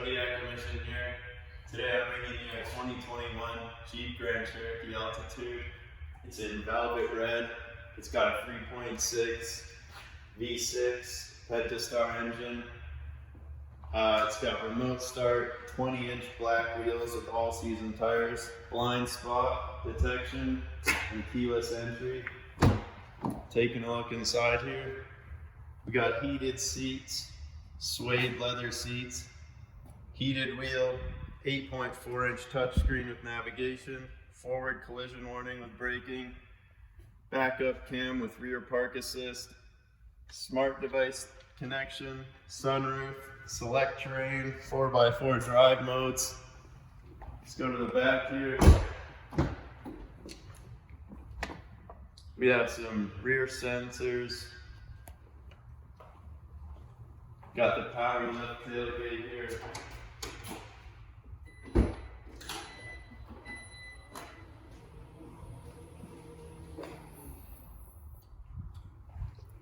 Cody Acquisition here. Today I'm bringing you a 2021 Jeep Grand Cherokee Altitude. It's in velvet red. It's got a 3.6 V6 Pentastar engine. It's got remote start, 20-inch black wheels with all-season tires, blind spot detection, and keyless entry. Taking a look inside here, we got heated seats, suede leather seats, heated wheel, 8.4-inch touchscreen with navigation, forward collision warning with braking, backup cam with rear park assist, smart device connection, sunroof, Selec-Terrain, 4x4 drive modes. Let's go to the back here. We have some rear sensors. Got the power lift tailgate here.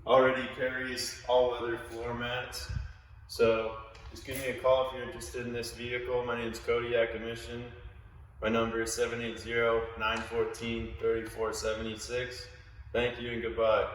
Already carries all-weather floor mats. So just give me a call if you're interested in this vehicle. My name is Cody Acquisition. My number is 780-914-3476. Thank you and goodbye.